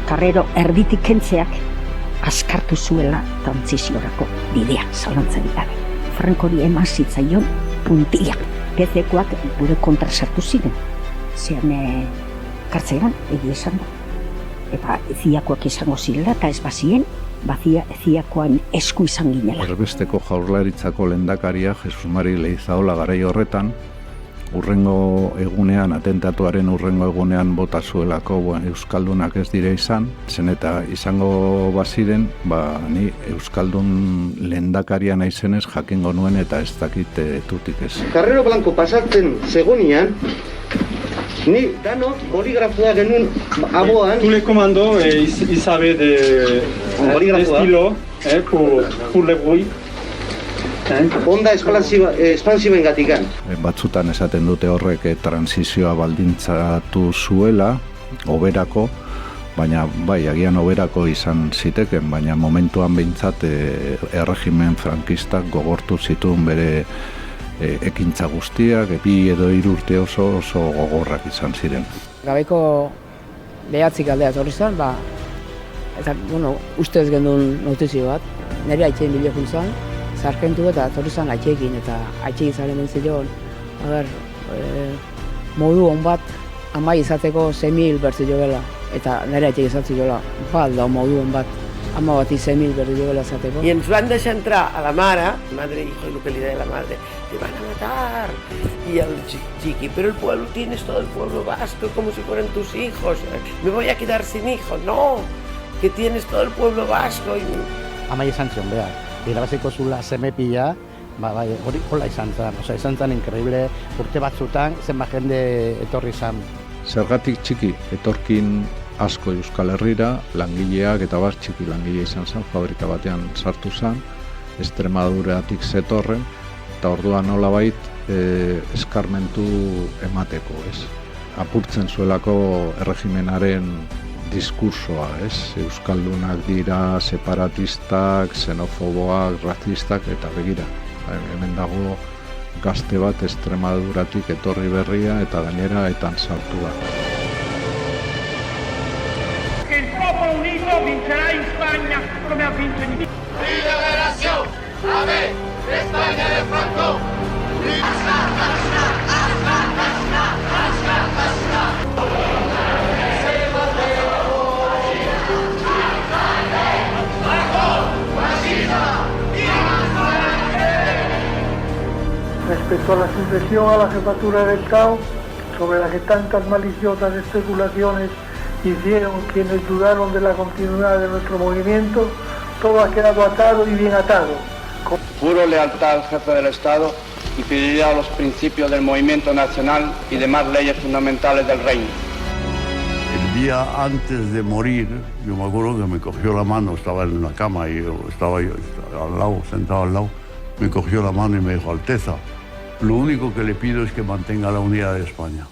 Carrero erditik kentzeak askartu zuela trantsiziorako bidea, zalantzarik gabe. Frankori eman zitzaion puntilla. PZ-koak gure kontra sartu ziren. Zean kartzeran, egia esan da. Eta ziakoak izango zirela, eta ez bazien, ziakoan esku izan ginela. Erbesteko Jaurlaritzako lehendakaria Jesus Mari Leizaola garai horretan, urrengo egunean, atentatuaren urrengo egunean bota zuelako Euskaldunak ez dire izan, zen eta izango baziren, ni Euskaldun lehendakaria naizenez jakingo nuen eta ez dakit tutik ez. Carrero Blanco pasatzen zegonian, ni dano boligrafoa genuen aboan. Tous les commandos, ils savaient des stylos pour le bruit. Onda espansiba ingatikan. Batzutan esaten dute horrek transizioa baldintzatu zuela, oberako, baina bai, agian oberako izan ziteken, baina momentuan behintzat erregimen frankistak gogortu zituen bere ekintza guztiak, 2 edo 3 urte oso gogorrak izan ziren. Gabeko 9 aldea etorri zen, eta, ustez gendun notizio bat, nire haitxein bilekun zen, sarkentu eta etorri zen haitxeekin, eta haitxeik zaren bentzileon, modu hon bat, amai izateko 6.000 bertzi jogela, eta nire haitxeik izatzi jola, da modu hon bat, ama bat 6.000 bertzi jogela izateko. Y ens van deixar entrar a la mare, madre, hijo, y lo que le da la madre, te van a matar. Y al chiqui, pero el pueblo, tienes todo el pueblo vasco como si fueran tus hijos. Me voy a quedar sin hijos. No, que tienes todo el pueblo vasco. Amai izan zion behar. Irabaziko zula semepila, hori hola izan zen, increíble, urte batzutan zenbat jende etorri izan. Zergatik txiki, etorkin asko Euskal Herrira, langileak eta txiki langile izan zen, fabrika batean sartu zen, Extremaduratik zetorren, eta orduan nolabait eskarmentu emateko, ez? Apurtzen zuelako erregimenaren diskursoa, ez? Euskaldunak dira separatistak, xenofoboak, razistak, eta begira. Hemen dago gazte bat Extremaduratik etorri berria eta gainera etan sartu da. Que el popolo unido vincerá en España come ha vinto en Italia. ¡Liberación! ¡Amén! ¡España de Franco! Respecto a la sucesión a la jefatura del Estado, sobre la que tantas maliciosas especulaciones hicieron quienes dudaron de la continuidad de nuestro movimiento, todo ha quedado atado y bien atado. Juro lealtad al jefe del Estado y fidelidad a los principios del movimiento nacional y demás leyes fundamentales del reino. El día antes de morir, yo me acuerdo que me cogió la mano, estaba en la cama y estaba yo al lado, sentado al lado, me cogió la mano y me dijo: Alteza, lo único que le pido es que mantenga la unidad de España.